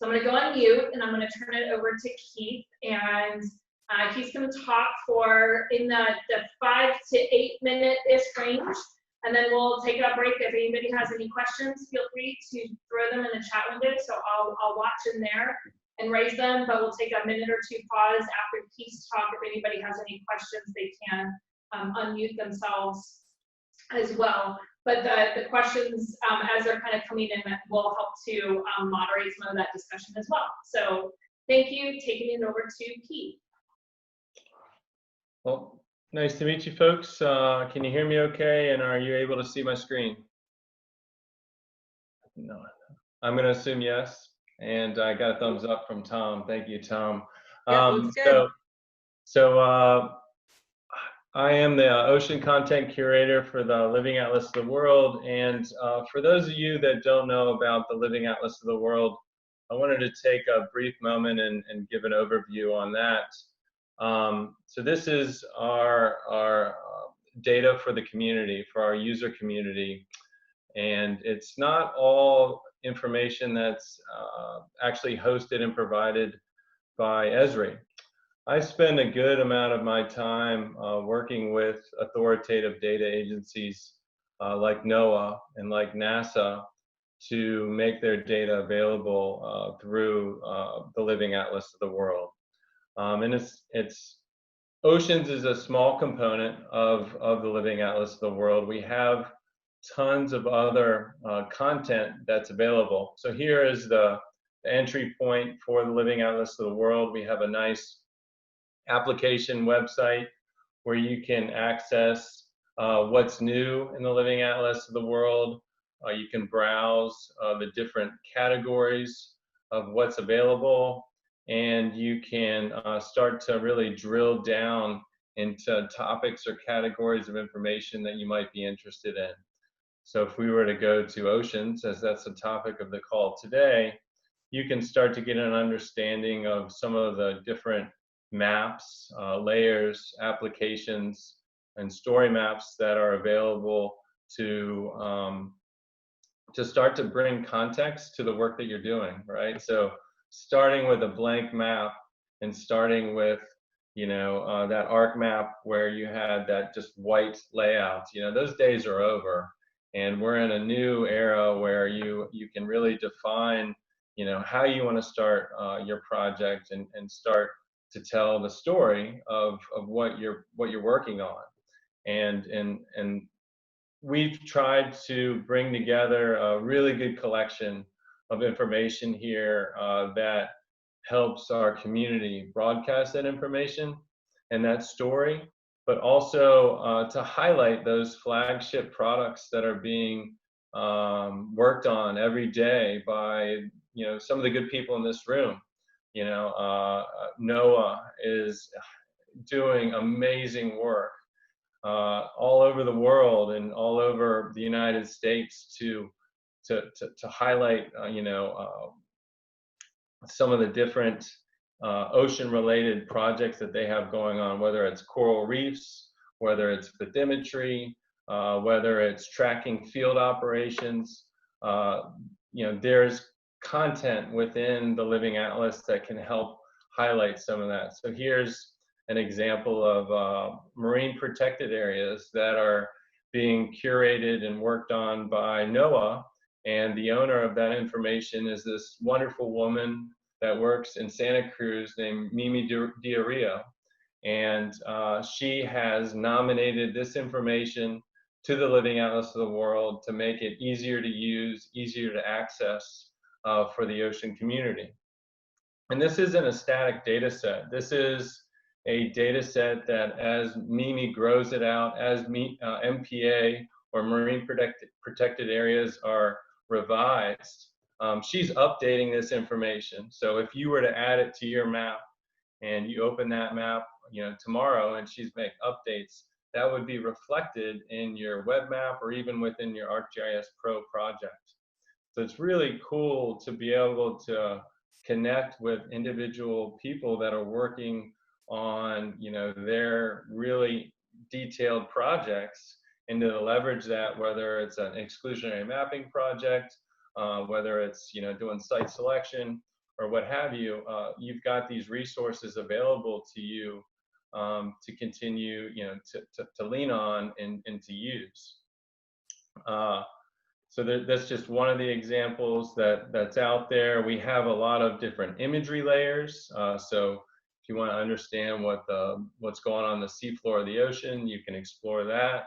So I'm going to go on mute, and I'm going to turn it over to Keith, and he's going to talk for in the 5 to 8 minute-ish range, and then we'll take a break. If anybody has any questions, feel free to throw them in the chat window, so I'll watch in there and raise them, but we'll take a minute or two pause after Keith's talk. If anybody has any questions, they can unmute themselves as well. But the questions, as they're kind of coming in, will help to moderate some of that discussion as well. So thank you. Taking it over to Keith. Well, nice to meet you folks. Can you hear me okay? And are you able to see my screen? No. I'm going to assume yes. And I got a thumbs up from Tom. Thank you, Tom. Looks good. So I am the ocean content curator for the Living Atlas of the World. And for those of you that don't know about the Living Atlas of the World, I wanted to take a brief moment and give an overview on that. So this is our data for the community, for our user community. And it's not all information that's actually hosted and provided by Esri. I spend a good amount of my time working with authoritative data agencies like NOAA and like NASA to make their data available through the Living Atlas of the World. And it's oceans is a small component of the Living Atlas of the World. We have tons of other content that's available. So here is the entry point for the Living Atlas of the World. We have a nice application website where you can access what's new in the Living Atlas of the World. You can browse the different categories of what's available, and you can start to really drill down into topics or categories of information that you might be interested in. So if we were to go to oceans, as that's the topic of the call today, you can start to get an understanding of some of the different maps, layers, applications, and story maps that are available to start to bring context to the work that you're doing, right? So starting with a blank map and starting with, you know, that ARC map where you had that just white layout, you know, those days are over. And we're in a new era where you can really define, you know, how you want to start your project and start to tell the story of what you're working on. And we've tried to bring together a really good collection of information here that helps our community broadcast that information and that story, but also to highlight those flagship products that are being worked on every day by, you know, some of the good people in this room. You know, NOAA is doing amazing work all over the world and all over the United States to highlight, you know, some of the different ocean-related projects that they have going on, whether it's coral reefs, whether it's bathymetry, whether it's tracking field operations. You know, there's content within the Living Atlas that can help highlight some of that. So here's an example of marine protected areas that are being curated and worked on by NOAA, and the owner of that information is this wonderful woman that works in Santa Cruz named Mimi Diarrio, and she has nominated this information to the Living Atlas of the World to make it easier to use, easier to access for the ocean community. And this isn't a static data set. This is a data set that, as Mimi grows it out, as MPA or marine protected areas are revised, she's updating this information. So if you were to add it to your map and you open that map, you know, tomorrow, and she's make updates, that would be reflected in your web map or even within your ArcGIS Pro project. So it's really cool to be able to connect with individual people that are working on, you know, their really detailed projects, and to leverage that, whether it's an exclusionary mapping project, whether it's, you know, doing site selection, or what have you, you've got these resources available to you to continue, to lean on and to use. So that's just one of the examples that's out there. We have a lot of different imagery layers. So if you want to understand what's going on the seafloor of the ocean, you can explore that.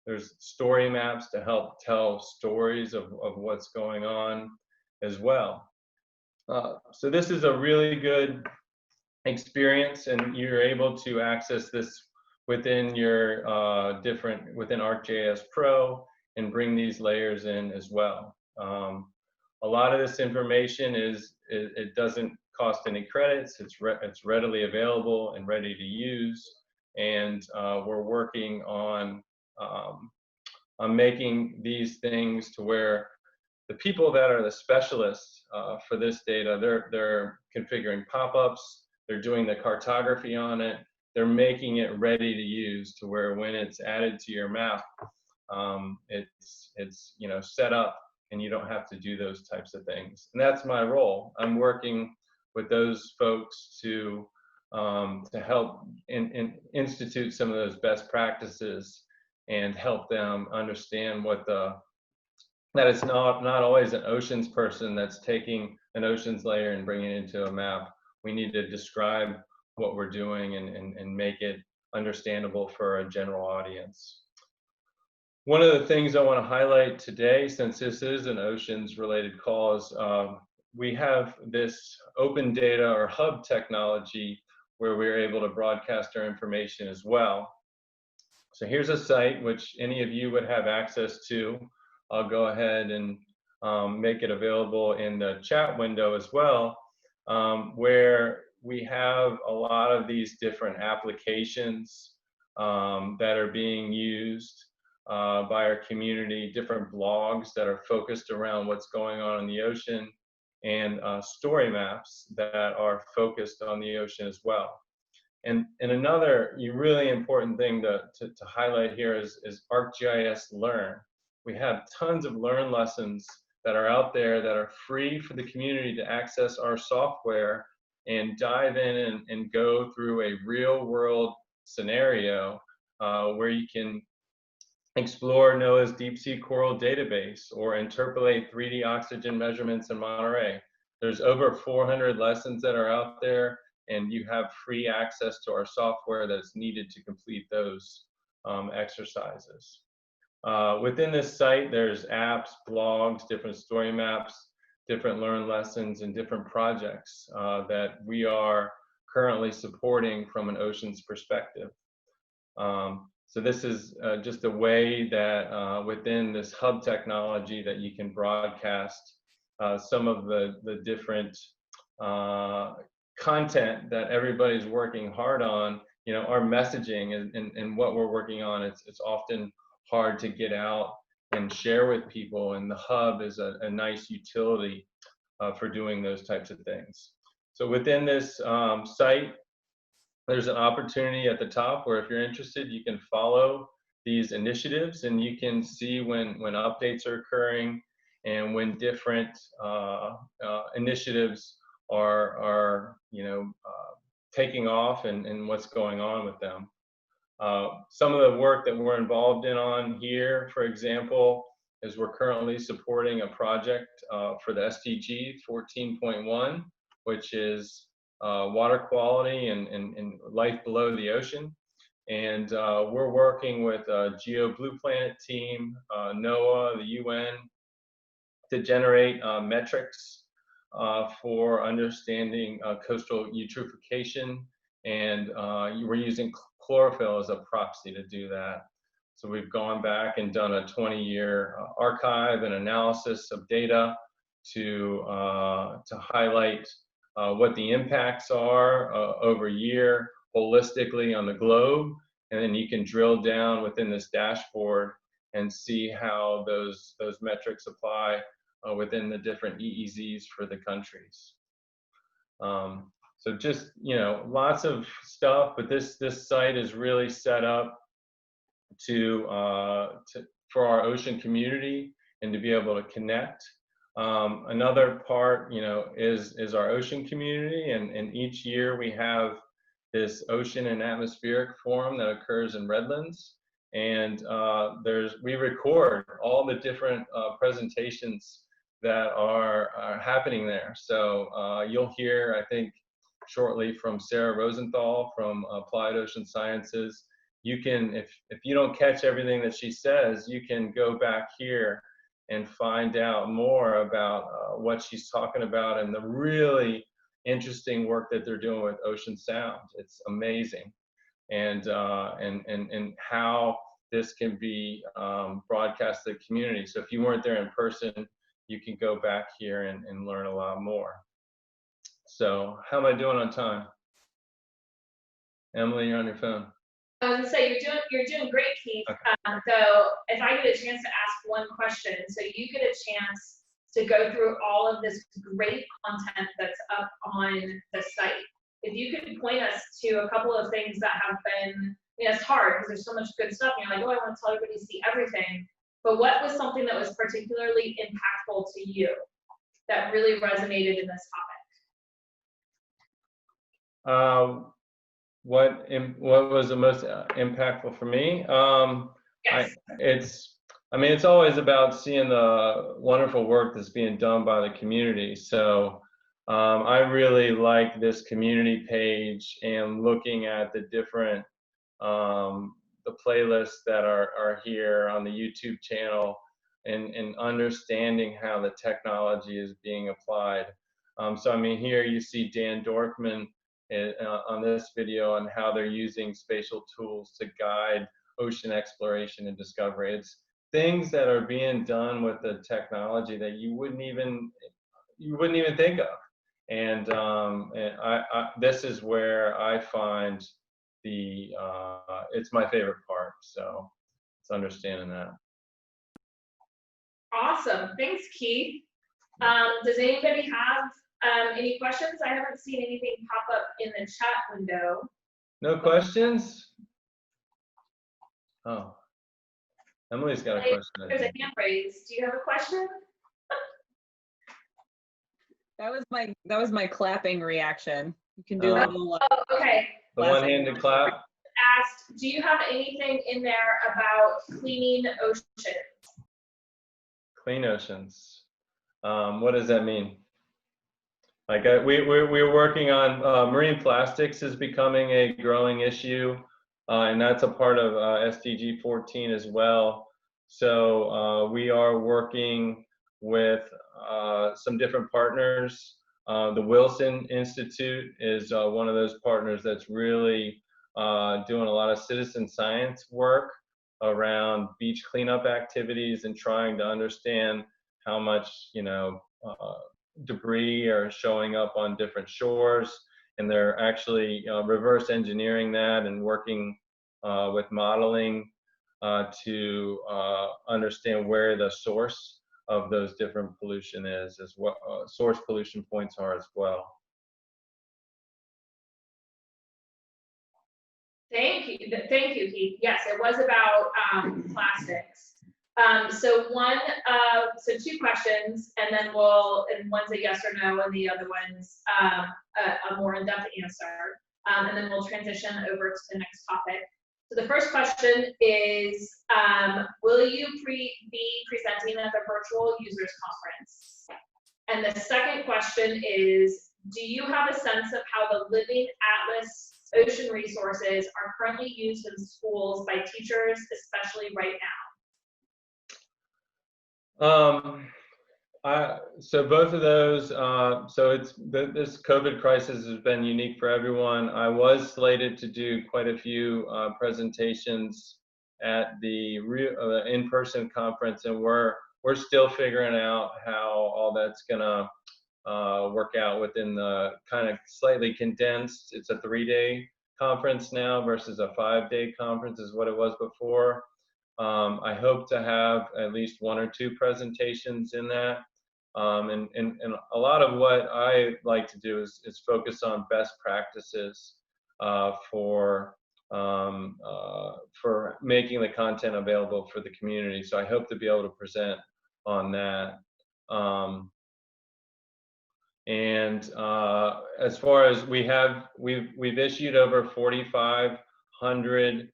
There's story maps to help tell stories of what's going on as well. So this is a really good experience, and you're able to access this within your within ArcGIS Pro and bring these layers in as well. A lot of this information it doesn't cost any credits. It's readily available and ready to use, and we're working on making these things to where the people that are the specialists for this data, they're configuring pop-ups, they're doing the cartography on it, they're making it ready to use to where when it's added to your map, it's set up and you don't have to do those types of things. And that's my role. I'm working with those folks to help institute some of those best practices and help them understand that it's not always an oceans person that's taking an oceans layer and bringing it into a map. We need to describe what we're doing and make it understandable for a general audience. One of the things I want to highlight today, since this is an oceans related call, is we have this open data or hub technology where we're able to broadcast our information as well. So here's a site which any of you would have access to. I'll go ahead and make it available in the chat window as well, where we have a lot of these different applications that are being used by our community, different blogs that are focused around what's going on in the ocean, and story maps that are focused on the ocean as well. And another really important thing to highlight here is Arcgis Learn. We have tons of Learn lessons that are out there that are free for the community to access our software and dive in and go through a real world scenario where you can explore NOAA's deep sea coral database or interpolate 3D oxygen measurements in Monterey. There's over 400 lessons that are out there, and you have free access to our software that's needed to complete those exercises. Within this site, there's apps, blogs, different story maps, different Learn lessons, and different projects that we are currently supporting from an oceans perspective. So this is just a way that within this hub technology that you can broadcast some of the different content that everybody's working hard on. Our messaging and what we're working on, it's often hard to get out and share with people, and the hub is a nice utility for doing those types of things. So within this site, there's an opportunity at the top where if you're interested, you can follow these initiatives and you can see when updates are occurring and when different initiatives are taking off and what's going on with them. Some of the work that we're involved on here, for example, is we're currently supporting a project for the SDG 14.1, which is water quality and life below the ocean. And we're working with Blue Planet team, NOAA, the UN, to generate metrics for understanding coastal eutrophication. And we're using chlorophyll as a proxy to do that. So we've gone back and done a 20-year archive and analysis of data to highlight what the impacts are over a year holistically on the globe. And then you can drill down within this dashboard and see how those metrics apply within the different EEZs for the countries. So just, lots of stuff, but this site is really set up for our ocean community and to be able to connect Another part, is our ocean community, and each year we have this ocean and atmospheric forum that occurs in Redlands, and we record all the different presentations that are happening there. So you'll hear, I think, shortly from Sarah Rosenthal from Applied Ocean Sciences. You can, if you don't catch everything that she says, you can go back here and find out more about what she's talking about and the really interesting work that they're doing with ocean sound. It's amazing, and how this can be broadcast to the community. So if you weren't there in person, you can go back here and learn a lot more. So how am I doing on time? Emily, you're on your phone. I was gonna say you're doing great, Keith. Okay. So if I get a chance to ask one question, so you get a chance to go through all of this great content that's up on the site. If you could point us to a couple of things that have been, it's hard because there's so much good stuff. And you're like, oh, I want to tell everybody to see everything. But what was something that was particularly impactful to you that really resonated in this topic? What was the most impactful for me? Yes. It's always about seeing the wonderful work that's being done by the community. So I really like this community page and looking at the different the playlists that are here on the YouTube channel, and understanding how the technology is being applied. So here you see Dan Dorfman on this video on how they're using spatial tools to guide ocean exploration and discovery. It's things that are being done with the technology that you wouldn't even think of. And this is where I find it's my favorite part. So it's understanding that. Awesome, thanks, Keith. Does anybody have any questions? I haven't seen anything pop up in the chat window. No questions? Oh, Emily's got a question. There's a hand raised. Do you have a question? That was my clapping reaction. You can do a little. Okay. The one-handed clap. Asked, do you have anything in there about cleaning oceans? Clean oceans. What does that mean? Like we're working on marine plastics is becoming a growing issue, and that's a part of SDG 14 as well. So we are working with some different partners. The Wilson Institute is one of those partners that's really doing a lot of citizen science work around beach cleanup activities and trying to understand how much debris are showing up on different shores, and they're actually reverse engineering that and working with modeling to understand where the source of those different pollution is, as well source pollution points are as well. Thank you, Keith. Yes, it was about plastics. So two questions, and then one's a yes or no, and the other one's a more in-depth answer, and then we'll transition over to the next topic. So the first question is, will you be presenting at the virtual users conference? And the second question is, do you have a sense of how the Living Atlas ocean resources are currently used in schools by teachers, especially right now? So both of those, so this COVID crisis has been unique for everyone. I was slated to do quite a few presentations at the in-person conference, and we're still figuring out how all that's gonna work out within the kind of slightly condensed. It's a 3-day conference now versus a 5-day conference is what it was before. I hope to have at least 1 or 2 presentations in that. And a lot of what I like to do is focus on best practices for making the content available for the community. So I hope to be able to present on that. And as far as we've issued over 4,500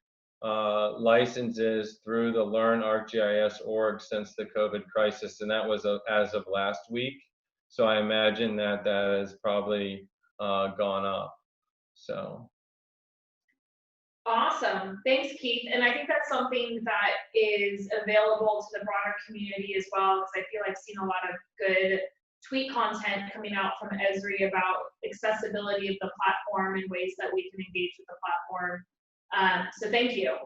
licenses through the Learn ArcGIS org since the COVID crisis, and that was as of last week. So I imagine that has probably gone up. So. Awesome. Thanks, Keith. And I think that's something that is available to the broader community as well, because I feel like I've seen a lot of good tweet content coming out from Esri about accessibility of the platform and ways that we can engage with the platform. So thank you.